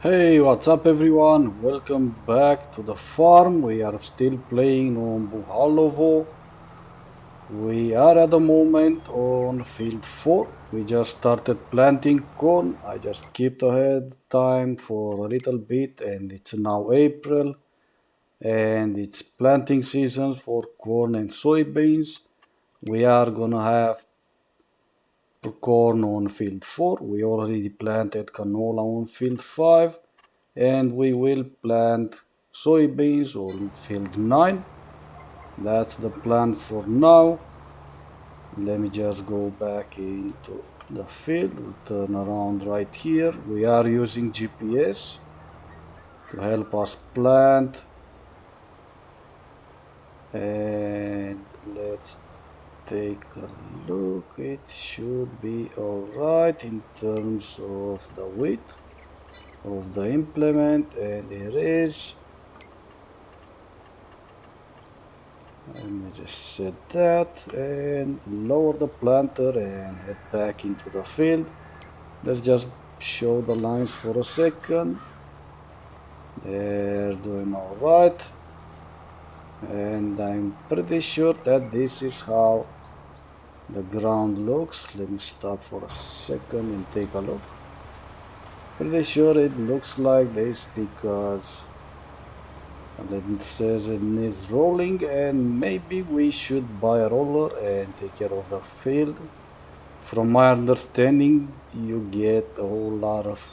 Hey, what's up everyone? Welcome back to the farm. We are still playing on Buhalovo. We are at the moment on field 4. We just started planting corn. I just skipped ahead time for a little bit and it's now April and it's planting season for corn and soybeans. We are gonna have corn on field 4. We already planted canola on field 5 and we will plant soybeans on field 9. That's the plan for now. Let me just go back into the field. We'll turn around right here. We are using GPS to help us plant, and let's take a look. It should be alright in terms of the width of the implement, and it is. Let me just set that and lower the planter and head back into the field. Let's just show the lines for a second. They're doing alright. And I'm pretty sure that this is how the ground looks. Let me stop for a second and take a look. Pretty sure it looks like this because it says it needs rolling, and maybe we should buy a roller and take care of the field. From my understanding, you get a whole lot of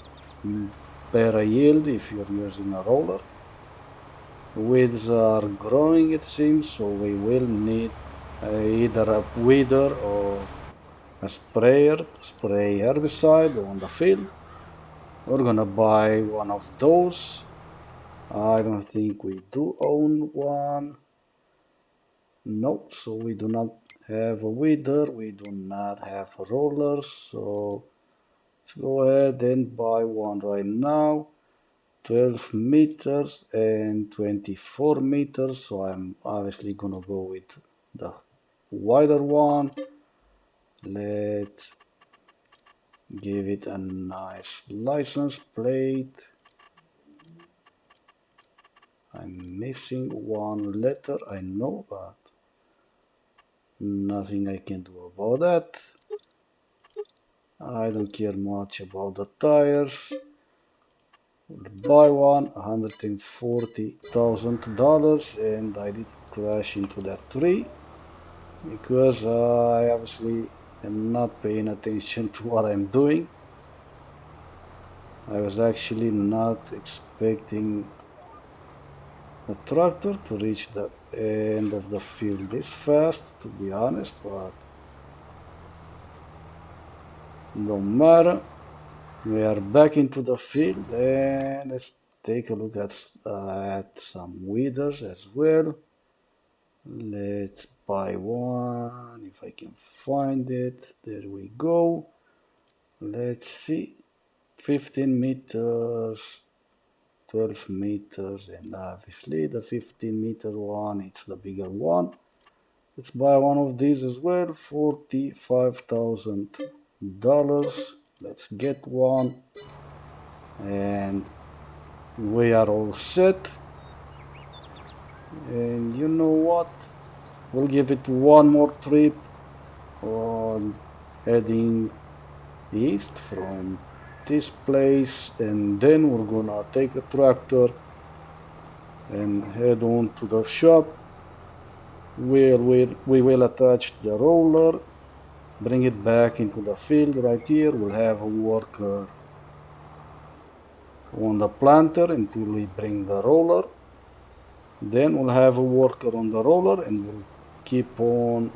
better yield if you're using a roller. Weeds are growing, it seems, so we will need either a weeder or a sprayer to spray herbicide on the field. We're gonna buy one of those. I don't think we do own one. No, so we do not have a weeder, we do not have a roller, so let's go ahead and buy one right now. 12 meters and 24 meters, so I'm obviously gonna go with the wider one. Let's give it a nice license plate. I'm missing one letter, I know, but nothing I can do about that. I don't care much about the tires. Buy one, $140,000, and I did crash into that tree because I obviously am not paying attention to what I'm doing. I was actually not expecting a tractor to reach the end of the field this fast, to be honest, but don't matter. We are back into the field and let's take a look at some weeders as well. Let's buy one if I can find it. There we go. Let's see. 15 meters, 12 meters, and obviously the 15-meter one, it's the bigger one. Let's buy one of these as well. $45,000. Let's get one. And we are all set. And you know what? We'll give it one more trip on heading east from this place, and then we're gonna take a tractor and head on to the shop where we will attach the roller, bring it back into the field right here. We'll have a worker on the planter until we bring the roller. Then we'll have a worker on the roller and we'll keep on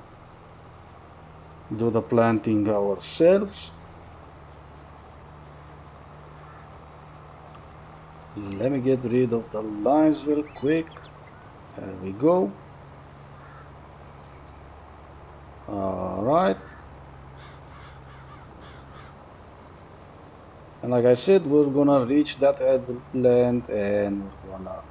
do the planting ourselves. Let me get rid of the lines real quick. There we go. Alright. And like I said, we're gonna reach that headland and we're gonna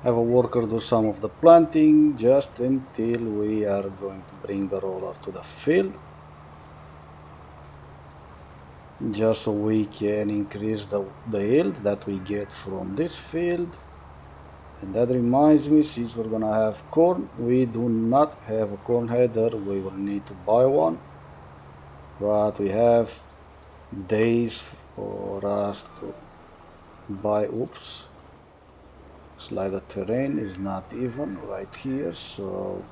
have a worker do some of the planting just until we are going to bring the roller to the field. just so we can increase the yield that we get from this field. And that reminds me, since we're gonna have corn, we do not have a corn header. We will need to buy one, but we have days for us to buy. Oops, slide the terrain is not even right here, so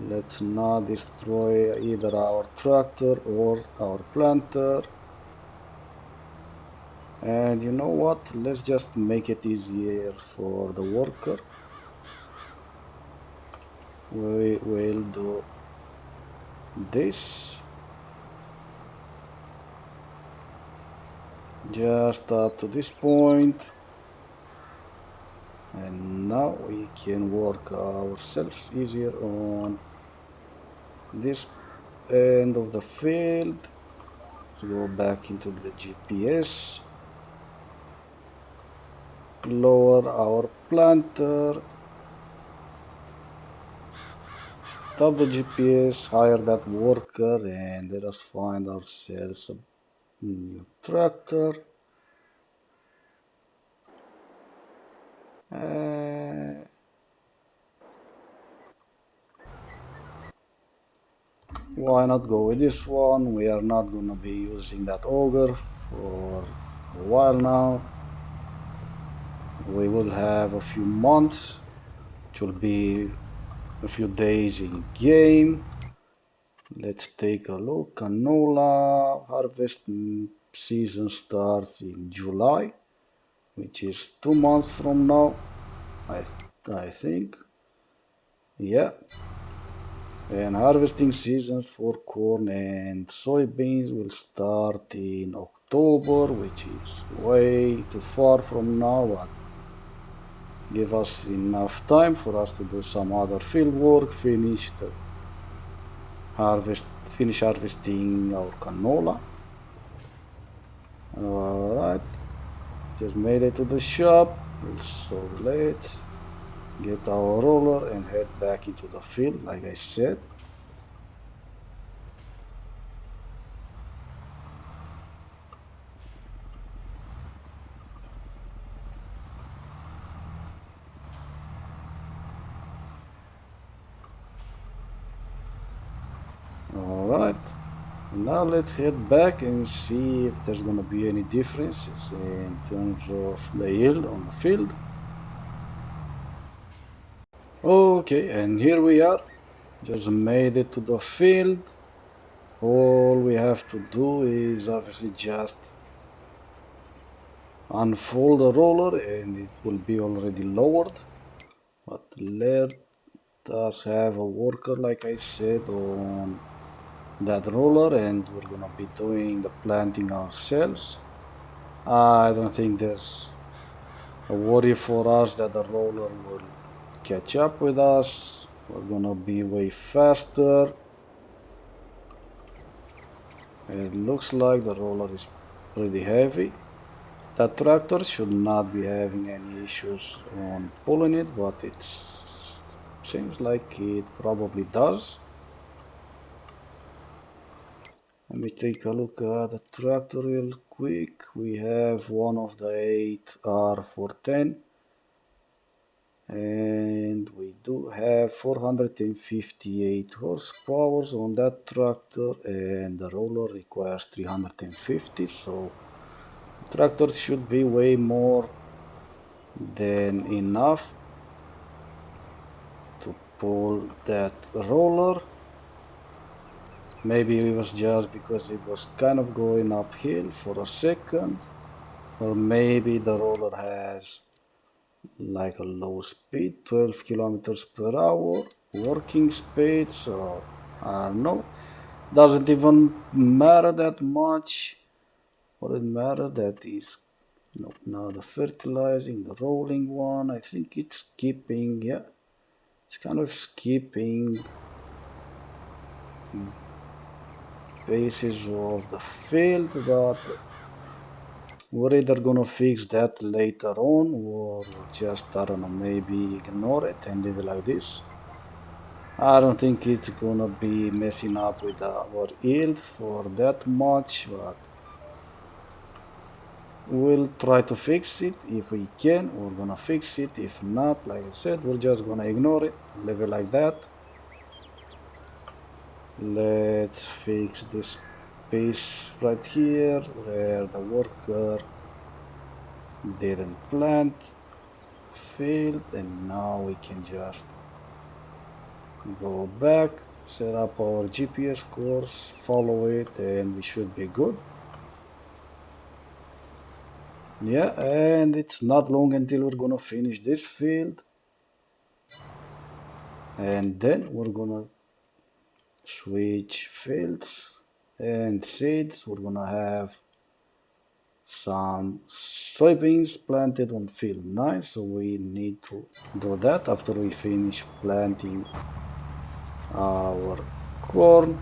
let's not destroy either our tractor or our planter. And you know what, let's just make it easier for the worker. We will do this just up to this point, and now we can work ourselves easier on this end of the field. Go back into the GPS, lower our planter, stop the GPS, hire that worker, and let us find ourselves a new tractor. Why not go with this one? We are not gonna be using that auger for a while now. We will have a few months. It will be a few days in game. Let's take a look. Canola harvest season starts in July, which is 2 months from now. I think. Yeah. And harvesting seasons for corn and soybeans will start in October, which is way too far from now, but give us enough time for us to do some other field work, finish harvesting our canola. Alright, just made it to the shop, so let's get our roller and head back into the field like I said. Alright, now let's head back and see if there's gonna be any differences in terms of the yield on the field. Okay, and here we are, just made it to the field. All we have to do is obviously just unfold the roller and it will be already lowered. But let us have a worker, like I said, on that roller, and we're gonna be doing the planting ourselves. I don't think there's a worry for us that the roller will catch up with us. We're gonna be way faster. It looks like the roller is pretty heavy. That tractor should not be having any issues on pulling it, but it seems like it probably does. Let me take a look at the tractor real quick. We have one of the 8R410 and we do have 458 horsepower on that tractor, and the roller requires 350, so the tractor should be way more than enough to pull that roller. Maybe it was just because it was kind of going uphill for a second, or maybe the roller has like a low speed, 12 kilometers per hour working speed, so I don't know. Doesn't even matter that much. What it matter that is now the fertilizing, the rolling one. I think it's skipping. Yeah, it's kind of skipping basis of the field, but we're either gonna fix that later on or just, I don't know, maybe ignore it and leave it like this. I don't think it's gonna be messing up with our yield for that much, but we'll try to fix it if we can. We're gonna fix it. If not, like I said, we're just gonna ignore it, leave it like that. Let's fix this piece right here where the worker didn't plant field, and now we can just go back, set up our GPS course, follow it, and we should be good. Yeah, and it's not long until we're gonna finish this field, and then we're gonna switch fields and seeds. We're gonna have some soybeans planted on field 9, so we need to do that after we finish planting our corn.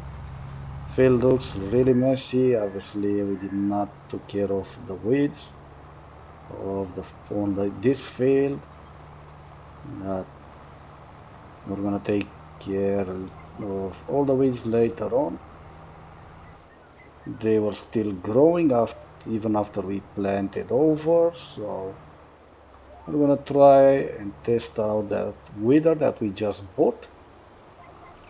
Field looks really messy. Obviously we did not take care of the weeds on this field. We're gonna take care of all the weeds later on. They were still growing even after we planted over, so we're gonna try and test out that weeder that we just bought.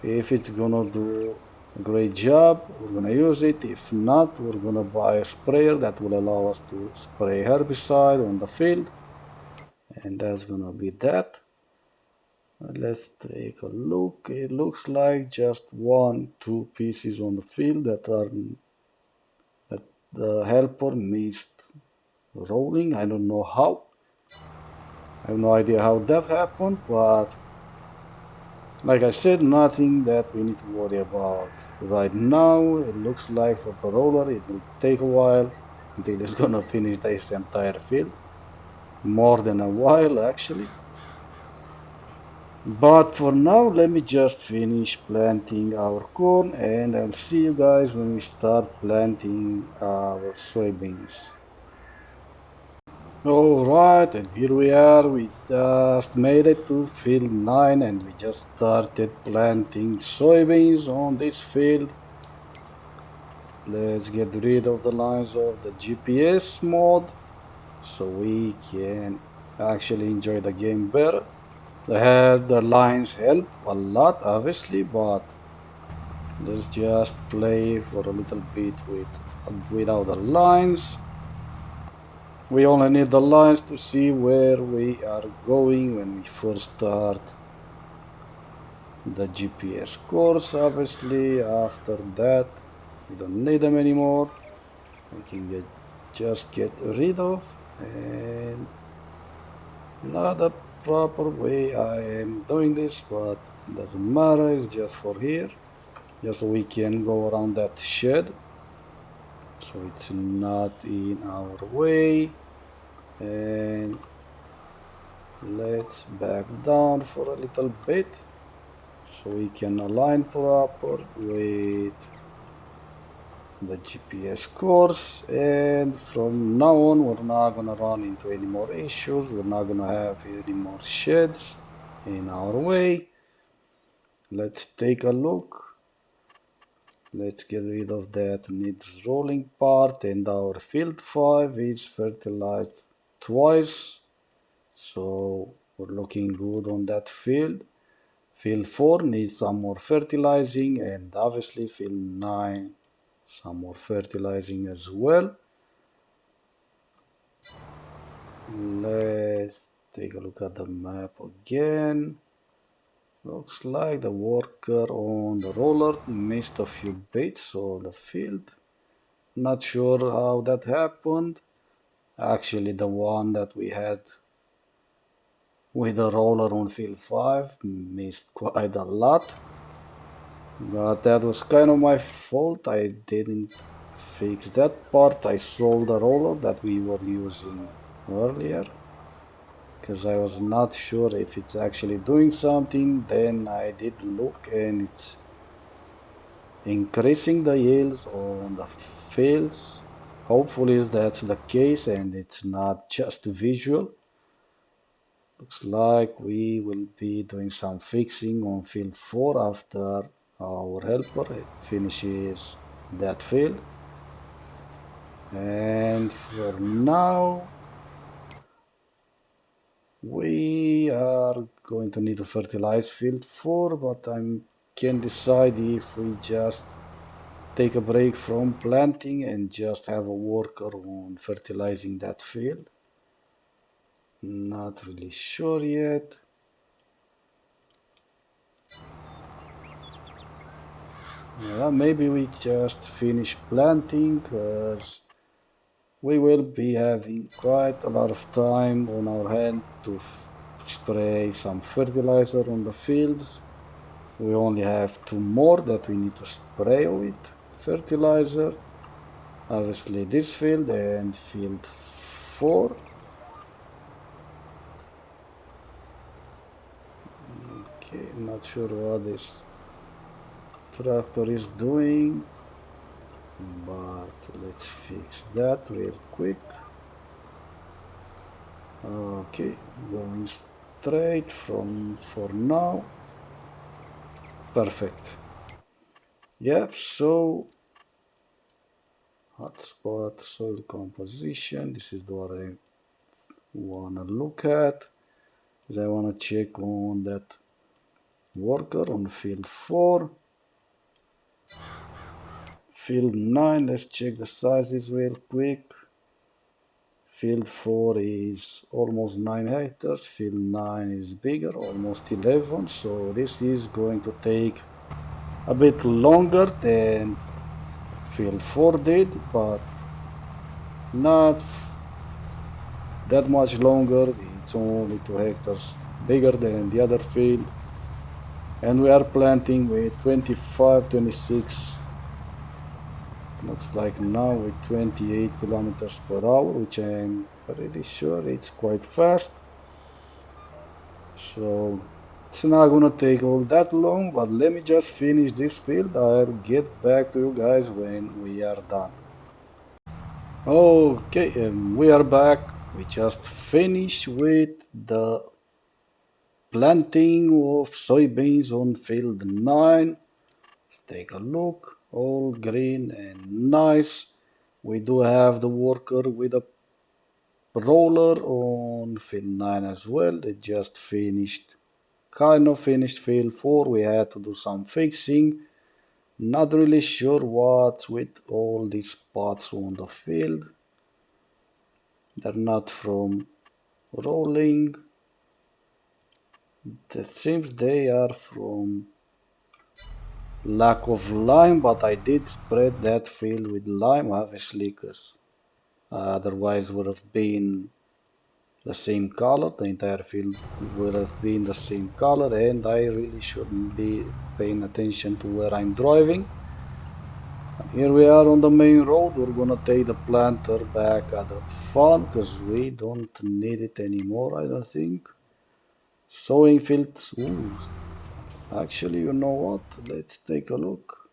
If it's gonna do a great job, we're gonna use it. If not, we're gonna buy a sprayer that will allow us to spray herbicide on the field, and that's gonna be that. Let's take a look. It looks like just 2 pieces on the field that the helper missed rolling. I don't know how. I have no idea how that happened, but like I said, nothing that we need to worry about right now. It looks like for the roller it will take a while until it's gonna finish this entire field. More than a while actually. But for now, let me just finish planting our corn, and I'll see you guys when we start planting our soybeans. Alright, and here we are. We just made it to field 9 and we just started planting soybeans on this field. Let's get rid of the lines of the GPS mode so we can actually enjoy the game better. The lines help a lot obviously, but let's just play for a little bit without the lines. We only need the lines to see where we are going when we first start the GPS course. Obviously after that we don't need them anymore. We can just get rid of, and not the proper way I am doing this, but doesn't matter. It's just for here, just so we can go around that shed so it's not in our way. And let's back down for a little bit so we can align proper with the GPS course. And from now on we're not gonna run into any more issues. We're not gonna have any more sheds in our way. Let's take a look. Let's get rid of that needs rolling part, and our field 5 is fertilized twice, so we're looking good on that field. Field 4 needs some more fertilizing, and obviously field 9 some more fertilizing as well. Let's take a look at the map again. Looks like the worker on the roller missed a few bits on the field. Not sure how that happened. Actually, the one that we had with the roller on field 5 missed quite a lot. But that was kind of my fault. I didn't fix that part. I sold the roller that we were using earlier, because I was not sure if it's actually doing something. Then I did look, and it's increasing the yields on the fields. Hopefully that's the case and it's not just visual. Looks like we will be doing some fixing on field 4 after our helper finishes that field. And for now, we are going to need to fertilize field 4, but I can decide if we just take a break from planting and just have a worker on fertilizing that field. Not really sure yet. Yeah, maybe we just finish planting because we will be having quite a lot of time on our hand to spray some fertilizer on the fields. We only have 2 more that we need to spray with fertilizer. Obviously this field and field 4. Okay, not sure what this tractor is doing, but let's fix that real quick. Okay, going straight from for now. Perfect. Yep, so hotspot soil composition. This is what I wanna look at. I wanna check on that worker on field 4. Field 9, let's check the sizes real quick. Field 4 is almost 9 hectares, field 9 is bigger, almost 11, so this is going to take a bit longer than field 4 did, but not that much longer. It's only 2 hectares bigger than the other field, and we are planting with 25, 26. Looks like now with 28 kilometers per hour, which I'm pretty sure it's quite fast. So it's not gonna take all that long, but let me just finish this field. I'll get back to you guys when we are done. Okay, we are back. We just finished with the planting of soybeans on field 9. Let's take a look. All green and nice. We do have the worker with a roller on field 9 as well. They just finished, kind of finished field 4. We had to do some fixing. Not really sure what's with all these spots on the field. They're not from rolling. It seems they are from lack of lime, but I did spread that field with lime, obviously, because otherwise would have been the same color. The entire field would have been the same color, and I really shouldn't be paying attention to where I'm driving. And here we are on the main road. We're gonna take the planter back at the farm because we don't need it anymore, I don't think. Sowing fields. Ooh, actually, you know what? Let's take a look.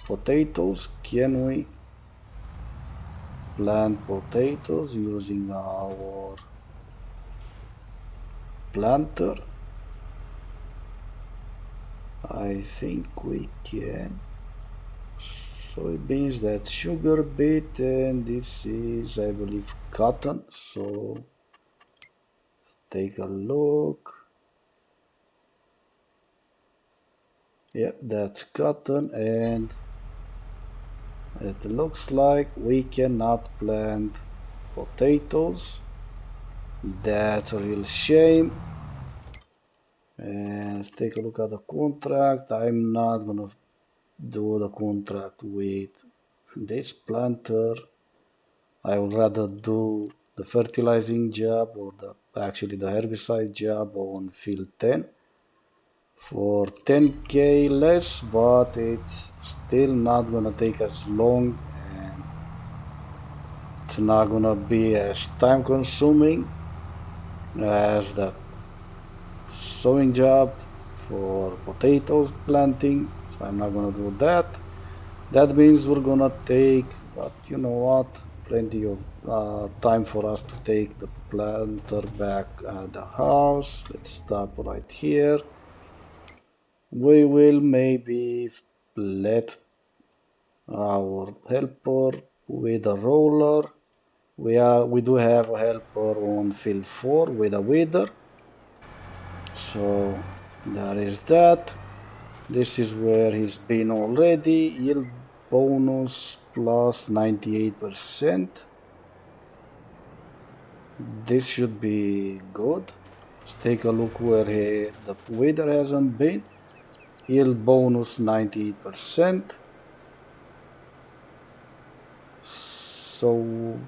Potatoes. Can we plant potatoes using our planter? I think we can. Soybeans, that's sugar beet, and this is, I believe, cotton. So take a look. Yep, that's cotton, and it looks like we cannot plant potatoes. That's a real shame. And let's take a look at the contract. I'm not gonna do the contract with this planter. I would rather do the fertilizing job or actually the herbicide job on field 10 for 10k less, but it's still not gonna take as long and it's not gonna be as time consuming as the sowing job for potatoes planting. So I'm not gonna do that. That means we're gonna take, but you know what, plenty of time for us to take the planter back at the house. Let's start right here. We will maybe let our helper with a roller. We do have a helper on field 4 with a weeder. So there is that. This is where he's been already. Yield bonus plus 98%. This should be good. Let's take a look where the weather hasn't been. Yield bonus 98%. So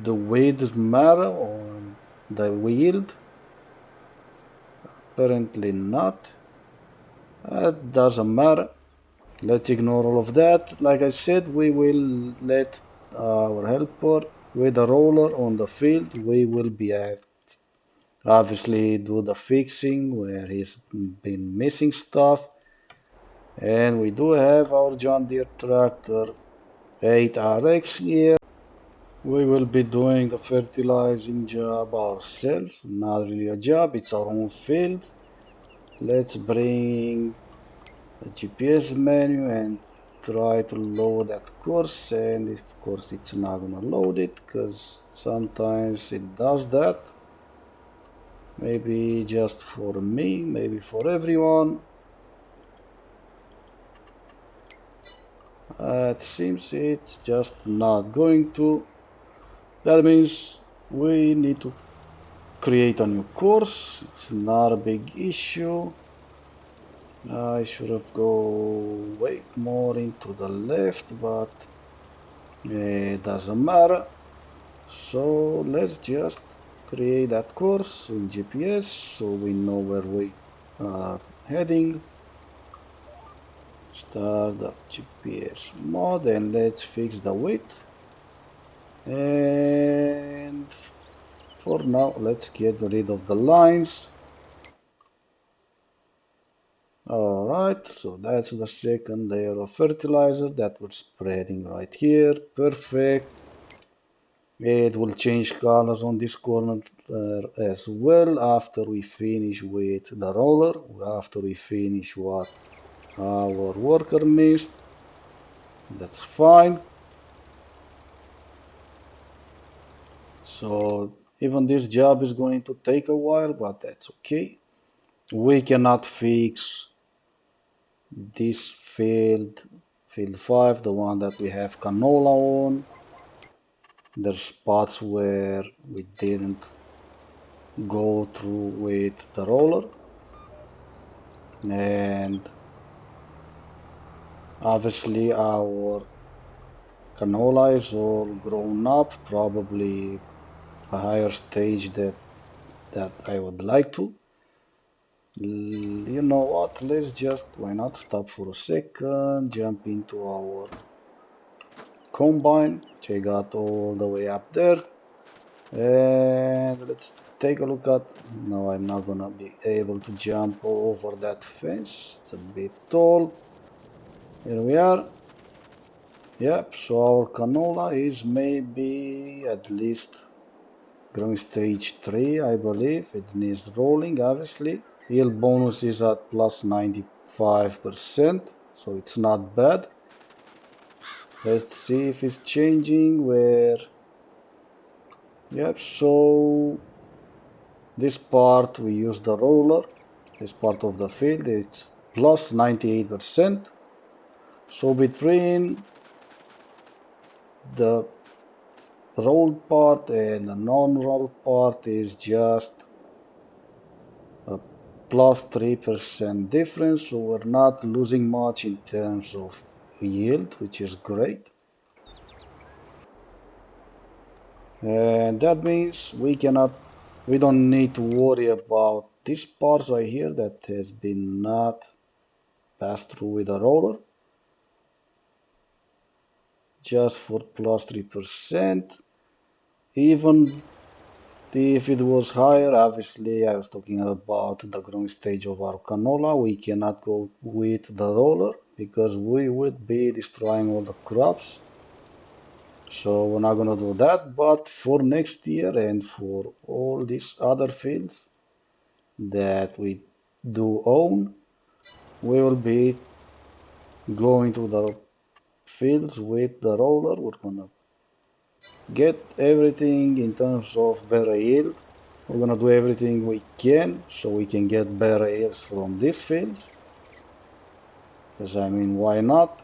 the weight matter on the yield? Apparently not. It doesn't matter. Let's ignore all of that. Like I said, we will let our helper with a roller on the field. We will be obviously do the fixing where he's been missing stuff. And we do have our John Deere tractor 8RX here. We will be doing the fertilizing job ourselves. Not really a job, it's our own field. Let's bring the GPS menu and try to load that course, and of course it's not gonna load it because sometimes it does that. Maybe just for me, maybe for everyone. It seems it's just not going to. That means we need to create a new course. It's not a big issue. I should have go way more into the left, but it doesn't matter. So let's just create that course in GPS so we know where we are heading. Start the GPS mode and let's fix the width. And for now, let's get rid of the lines. Alright, so that's the second layer of fertilizer that we're spreading right here. Perfect. It will change colors on this corner as well after we finish with the roller, after we finish what our worker missed. That's fine. So even this job is going to take a while, but that's okay. We cannot fix this field 5, the one that we have canola on. There's spots where we didn't go through with the roller, and obviously our canola is all grown up, probably a higher stage that I would like to. You know what, let's just, why not stop for a second, jump into our combine, which I got all the way up there, and let's take a look at, no, I'm not gonna be able to jump over that fence, it's a bit tall. Here we are. Yep, so our canola is maybe at least growing stage 3, I believe. It needs rolling, obviously. Yield bonus is at plus 95%, so it's not bad. Let's see if it's changing where... Yep, so this part we use the roller. This part of the field, it's plus 98%. So between the rolled part and the non-rolled part is just a plus 3% difference, so we're not losing much in terms of yield, which is great. And that means we don't need to worry about this part right here that has been not passed through with a roller. Just for plus 3%. Even if it was higher, obviously I was talking about the growing stage of our canola. We cannot go with the roller because we would be destroying all the crops. So we're not gonna do that, but for next year and for all these other fields that we do own, we will be going to the fields with the roller. We're gonna get everything in terms of better yield. We're gonna do everything we can so we can get better yields from these fields. Because I mean, why not?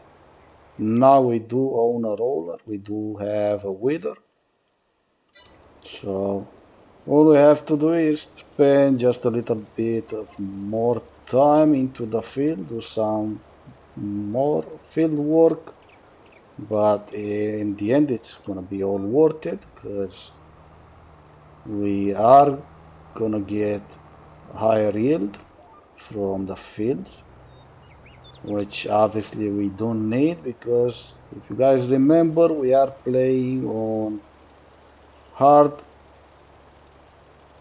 Now we do own a roller, we do have a wither. So all we have to do is spend just a little bit of more time into the field, do some more field work, but in the end it's gonna be all worth it because we are gonna get higher yield from the fields, which obviously we don't need because if you guys remember, we are playing on hard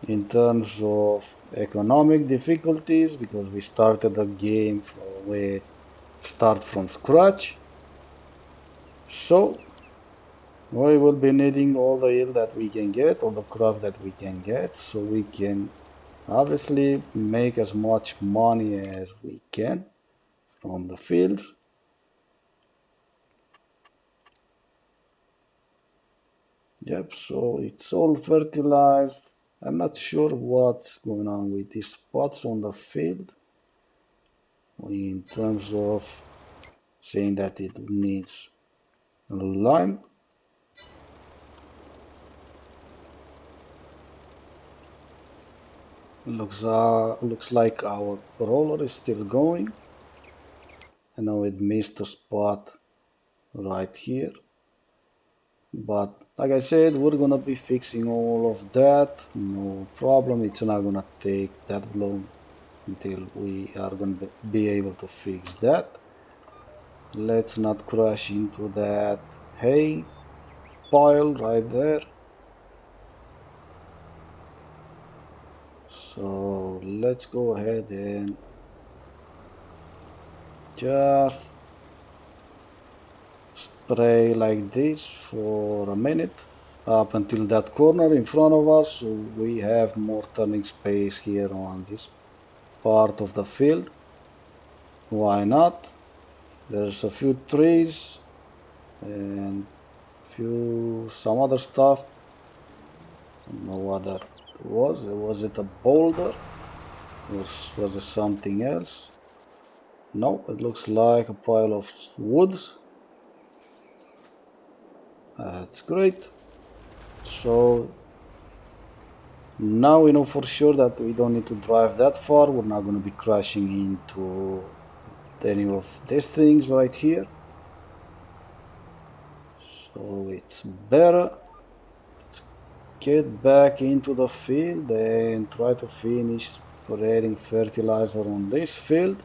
in terms of economic difficulties because we started the game with start from scratch. So we will be needing all the yield that we can get, all the craft that we can get, so we can obviously make as much money as we can from the fields. Yep, so it's all fertilized. I'm not sure what's going on with these spots on the field in terms of saying that it needs lime. Looks like our roller is still going. I know it missed a spot right here, but like I said, we're gonna be fixing all of that, no problem. It's not gonna take that long until we are gonna be able to fix that. Let's not crash into that hay pile right there. So let's go ahead and just spray like this for a minute up until that corner in front of us, so we have more turning space here on this part of the field. Why not? There's a few trees and some other stuff. I don't know what that was. Was it a boulder? Was it something else? No, it looks like a pile of woods. That's great. So now we know for sure that we don't need to drive that far. We're not going to be crashing into any of these things right here. So it's better. Let's get back into the field and try to finish spreading fertilizer on this field.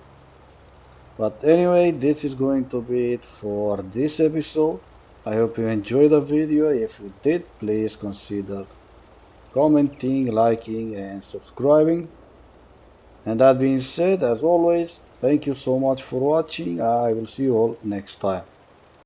But anyway, this is going to be it for this episode. I hope you enjoyed the video. If you did, please consider commenting, liking and subscribing. And that being said, as always, thank you so much for watching. I will see you all next time.